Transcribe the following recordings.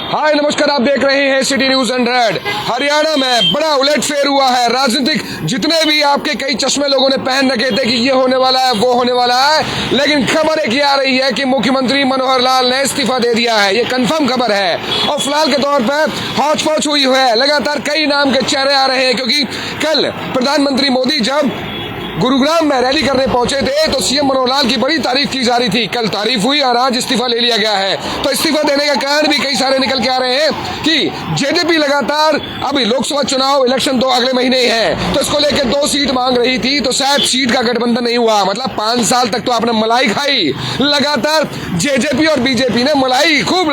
हाय नमस्कार, आप देख रहे हैं सिटी न्यूज 100। हरियाणा में बड़ा उलटफेर हुआ है। राजनीतिक जितने भी आपके कई चश्मे लोगों ने पहन रखे थे कि ये होने वाला है वो होने वाला है, लेकिन खबर एक आ रही है कि मुख्यमंत्री मनोहर लाल ने इस्तीफा दे दिया है। ये कंफर्म खबर है और फिलहाल के तौर पर हौच पौच हुई है। लगातार कई नाम के चेहरे आ रहे हैं क्योंकि कल प्रधानमंत्री मोदी जब गुरुग्राम में रैली करने पहुंचे थे तो सीएम मनोहर लाल की बड़ी तारीफ की जा रही थी। कल तारीफ हुई और आज इस्तीफा ले लिया गया है। तो इस्तीफा देने का कारण भी कई सारे निकल के आ रहे हैं कि जेजेपी लगातार अभी लोकसभा चुनाव इलेक्शन तो अगले महीने ही है, तो इसको लेकर 2 सीट मांग रही थी, तो शायद सीट का गठबंधन नहीं हुआ। मतलब 5 साल तक तो आपने मलाई खाई, लगातार जेजेपी और बीजेपी ने मलाई खूब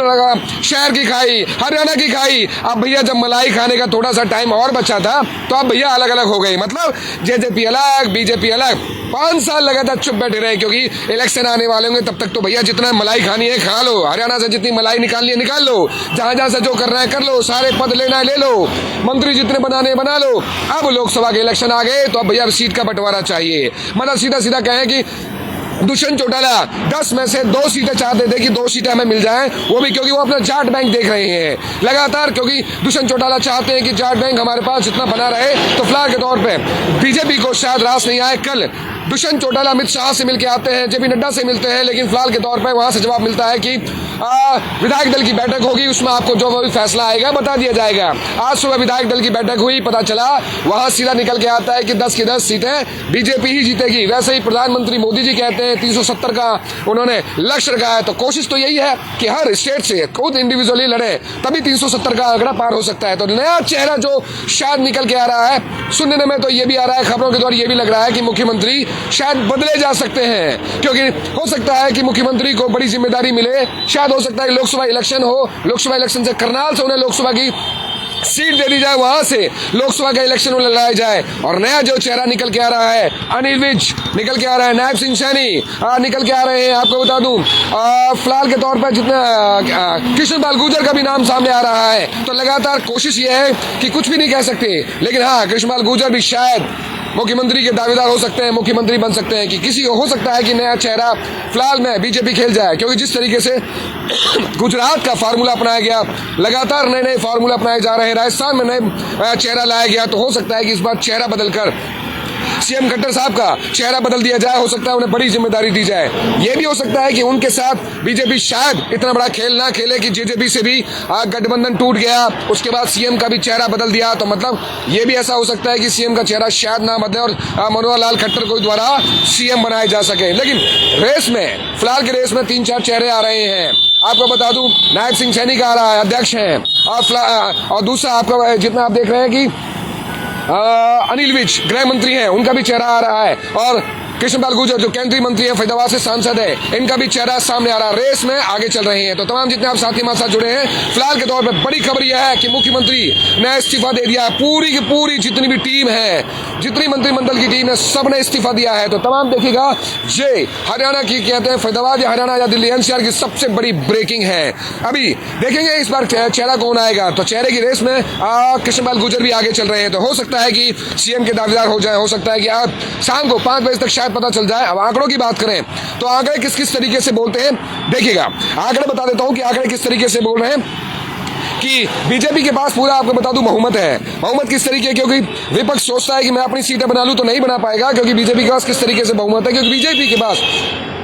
शहर की खाई, हरियाणा की खाई। अब भैया जब मलाई खाने का थोड़ा सा टाइम और बचा था तो अब भैया अलग अलग हो गई। मतलब जेजेपी अलग बीजेपी अलग। 5 साल लगातार चुप बैठे रहे क्योंकि इलेक्शन आने वाले होंगे। तब तक तो भैया जितना मलाई खानी है खा लो, हरियाणा से जितनी मलाई निकालनी है निकाल लो, जहां जहां से जो करना है कर लो, सारे पद लेना है ले लो, मंत्री जितने बनाने हैं बना लो। अब लोकसभा के इलेक्शन आ गए तो अब भैया सीट का बंटवारा चाहिए। मतलब सीधा सीधा कहें कि दुष्यंत चौटाला 10 में से 2 सीटें चाहते थे कि 2 सीटें हमें मिल जाएं, वो भी क्योंकि वो अपना जाट बैंक देख रहे हैं लगातार, क्योंकि दुष्यंत चौटाला चाहते हैं कि जाट बैंक हमारे पास जितना बना रहे। तो फिलहाल के तौर पे बीजेपी को शायद रास नहीं आए। कल दुष्यंत चौटाला अमित शाह से मिलकर आते हैं, जेपी नड्डा से मिलते हैं, लेकिन फिलहाल के तौर पर वहां से जवाब मिलता है कि विधायक दल की बैठक होगी, उसमें आपको जो भी फैसला आएगा बता दिया जाएगा। आज सुबह विधायक दल की बैठक हुई, पता चला वहां सीधा निकल के आता है कि 10 की 10 सीटें बीजेपी ही जीतेगी। वैसे ही प्रधानमंत्री मोदी जी कहते हैं 370 का उन्होंने लक्ष्य रखा है, तो कोशिश तो यही है कि हर स्टेट से खुद इंडिविजुअली लड़े, तभी 370 का आंकड़ा पार हो सकता है। तो नया चेहरा जो शायद निकल के आ रहा है, सुनने में तो ये भी आ रहा है, खबरों के द्वारा ये भी लग रहा है कि मुख्यमंत्री शायद बदले जा सकते हैं, क्योंकि हो सकता है कि मुख्यमंत्री को बड़ी जिम्मेदारी मिले। शायद हो सकता है लोकसभा इलेक्शन हो, लोकसभा इलेक्शन से करनाल से उन्हें लोकसभा की सीट दे दी जाए, वहां से लोकसभा का इलेक्शन लड़ाया जाए। और नया जो चेहरा निकल के आ रहा है, अनिल विज निकल के आ रहा है, नायब सिंह सैनी निकल के आ रहे हैं। आपको बता दूं फिलहाल के तौर पर जितना कृष्णपाल गुर्जर का भी नाम सामने आ रहा है। तो लगातार कोशिश ये है कि कुछ भी नहीं कह सकते, लेकिन हाँ कृष्णपाल गुर्जर भी शायद मुख्यमंत्री के दावेदार हो सकते हैं, मुख्यमंत्री बन सकते हैं कि किसी हो सकता है कि नया चेहरा फिलहाल में बीजेपी खेल जाए। क्योंकि जिस तरीके से गुजरात का फार्मूला अपनाया गया, लगातार नए नए फार्मूला अपनाए जा रहे हैं, राजस्थान में नए चेहरा लाया गया, तो हो सकता है कि इस बार चेहरा बदलकर सीएम खट्टर साहब का चेहरा बदल दिया जाए। हो सकता है उन्हें बड़ी जिम्मेदारी दी जाए। यह भी हो सकता है कि उनके साथ बीजेपी शायद इतना बड़ा खेल ना खेले कि जेजेपी से भी गठबंधन टूट गया, उसके बाद सीएम का भी चेहरा बदल दिया। तो मतलब ये भी ऐसा हो सकता है कि सीएम का चेहरा शायद ना बदले और मनोहर लाल खट्टर को द्वारा सीएम बनाए जा सके। लेकिन रेस में फिलहाल के रेस में 3-4 चेहरे आ रहे हैं। आपको बता दूं नायब सिंह सैनी का आ रहा है, अध्यक्ष हैं, और दूसरा आपका जितना आप देख रहे हैं कि अनिल विज गृह मंत्री हैं, उनका भी चेहरा आ रहा है, और कृष्णपाल गुर्जर जो केंद्रीय मंत्री है, फरीदाबाद से सांसद है, इनका भी चेहरा सामने आ रहा है। रेस में आगे चल रहे हैं। तो तमाम जितने आप साथी हमारे साथ जुड़े हैं, फिलहाल के तौर पे बड़ी खबर यह है कि मुख्यमंत्री ने इस्तीफा दे दिया। पूरी की पूरी जितनी भी टीम है, जितनी मंत्रिमंडल की टीम है, सबने इस्तीफा दिया है। तो तमाम देखिएगा, ये हरियाणा की कहते हैं फरीदाबाद या हरियाणा या दिल्ली एनसीआर की सबसे बड़ी ब्रेकिंग है। अभी देखेंगे इस बार चेहरा कौन आएगा। तो चेहरे की रेस में कृष्णपाल गुर्जर भी आगे चल रहे हैं। तो हो सकता है कि सीएम के दावेदार हो जाए, हो सकता है कि आज शाम को 5 बजे तक पता चल जाए। अब आंकड़ों की बात करें तो आंकड़े किस किस तरीके से बोलते हैं, देखिएगा आंकड़े बता देता हूं कि आंकड़े किस तरीके से बोल रहे हैं कि बीजेपी के पास पूरा आपको बता दूं बहुमत है। बहुमत किस तरीके, क्योंकि विपक्ष सोचता है कि मैं अपनी सीटें बना लूं, तो नहीं बना पाएगा, क्योंकि बीजेपी के पास किस तरीके से बहुमत है, क्योंकि बीजेपी के पास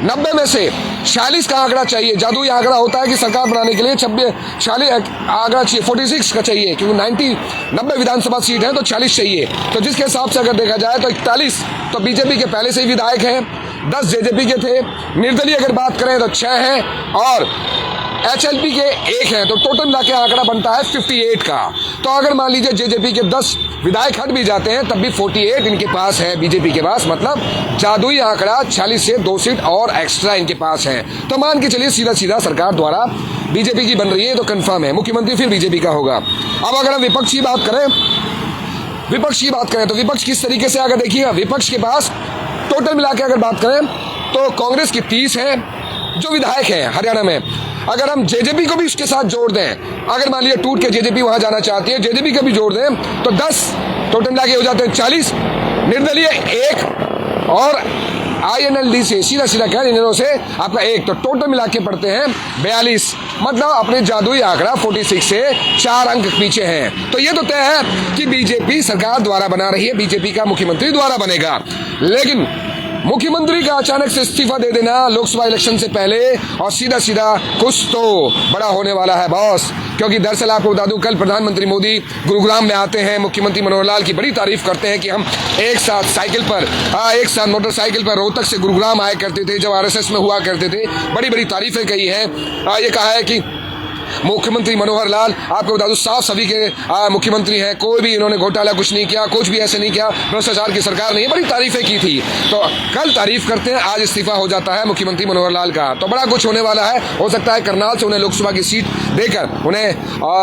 90 में से 46 का आंकड़ा चाहिए। जादुई आंकड़ा होता है कि सरकार बनाने के लिए 46 आंकड़ा चाहिए, 46 का चाहिए, क्योंकि 90 विधानसभा सीट है तो 40 चाहिए। तो जिसके हिसाब से अगर देखा जाए तो 41 तो बीजेपी के पहले से ही विधायक हैं, 10 जेजेपी के थे, निर्दलीय अगर बात करें तो 6 हैं, और एचएलपी के 1 है। तो टोटल मिलाकर आंकड़ा बनता है 58 का। तो अगर मान लीजिए जेजेपी के 10 विधायक हट भी जाते हैं तब भी 48 इनके पास है बीजेपी के पास। मतलब जादुई आंकड़ा 46 से 2 सीट और एक्स्ट्रा इनके पास है। तो मान के चलिए सीधा सीधा सरकार द्वारा बीजेपी की बन रही है, तो कंफर्म है मुख्यमंत्री फिर बीजेपी का होगा। अब अगर हम विपक्ष की बात करें तो विपक्ष किस तरीके से, अगर देखिएगा विपक्ष के पास टोटल मिला के अगर बात करें तो कांग्रेस की 30 है जो विधायक हैं हरियाणा में। अगर हम जेजेपी को भी उसके साथ जोड़ दें, अगर मान लीजिए टूट के जेजेपी वहां जाना चाहती है, जेजेपी को भी जोड़ दें तो 10 टोटल मिला के हो जाते हैं 40, निर्दलीय 1 और INLD से सीधा सीधा कह इन्हों से आपका एक तो टोटल मिला के पढ़ते हैं 42, मतलब अपने जादुई आंकड़ा 46 से 4 अंक पीछे हैं। तो ये तो तय है कि बीजेपी सरकार द्वारा बना रही है, बीजेपी का मुख्यमंत्री द्वारा बनेगा। लेकिन मुख्यमंत्री का अचानक से इस्तीफा दे देना लोकसभा इलेक्शन से पहले और सीधा सीधा कुछ तो बड़ा होने वाला है बॉस। क्योंकि दरअसल आपको बता दूं, कल प्रधानमंत्री मोदी गुरुग्राम में आते हैं, मुख्यमंत्री मनोहर लाल की बड़ी तारीफ करते हैं कि हम एक साथ मोटरसाइकिल पर रोहतक से गुरुग्राम आया करते थे, जब RSS में हुआ करते थे। बड़ी बड़ी तारीफें कही हैं। ये कहा है कि मुख्यमंत्री मनोहर लाल आपको बता दूं साफ सभी के मुख्यमंत्री हैं, कोई भी इन्होंने घोटाला कुछ नहीं किया, कुछ भी ऐसे नहीं किया, भ्रष्टाचार की सरकार नहीं है, बड़ी तारीफें की थी। तो कल तारीफ करते हैं, आज इस्तीफा हो जाता है मुख्यमंत्री मनोहर लाल का। तो बड़ा कुछ होने वाला है। हो सकता है करनाल से उन्हें लोकसभा की सीट देकर उन्हें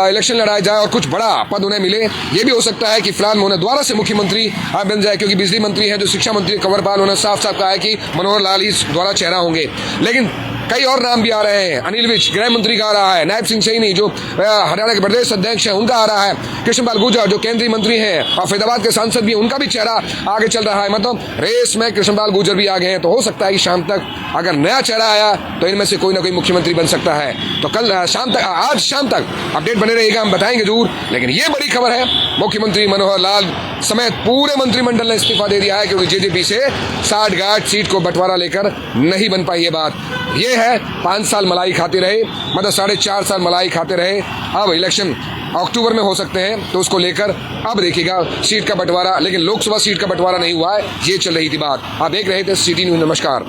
इलेक्शन लड़ाया जाए और कुछ बड़ा पद उन्हें मिले। ये भी हो सकता है कि फिलहाल उन्हें दोबारा से मुख्यमंत्री बन जाए, क्योंकि बिजली मंत्री है जो शिक्षा मंत्री कंवरपाल, उन्होंने साफ साफ कहा है कि मनोहर लाल ही द्वारा चेहरा होंगे। लेकिन कई और नाम भी आ रहे हैं। अनिल विज गृह मंत्री का आ रहा है, नायब सिंह सैनी जो हरियाणा के प्रदेश अध्यक्ष हैं उनका आ रहा है, कृष्णपाल गुर्जर जो केंद्रीय मंत्री हैं और फरीदाबाद के सांसद भी, उनका भी चेहरा आगे चल रहा है। मतलब रेस में कृष्णपाल गुर्जर भी आगे हैं। तो हो सकता है कि शाम तक अगर नया चेहरा आया तो इनमें से कोई ना कोई मुख्यमंत्री बन सकता है। तो कल शाम तक, आज शाम तक अपडेट बने रहेगा, हम बताएंगे जरूर। लेकिन ये बड़ी खबर है, मुख्यमंत्री मनोहर लाल समेत पूरे मंत्रिमंडल ने इस्तीफा दे दिया है, क्योंकि जेजेपी से 60 सीट को बंटवारा लेकर नहीं बन पाई। ये बात ये है, 5 साल मलाई खाते रहे, मतलब 4.5 साल मलाई खाते रहे। अब इलेक्शन अक्टूबर में हो सकते हैं, तो उसको लेकर अब देखिएगा सीट का बंटवारा। लेकिन लोकसभा सीट का बंटवारा नहीं हुआ है, ये चल रही थी बात। आप देख रहे थे सिटी न्यूज। नमस्कार।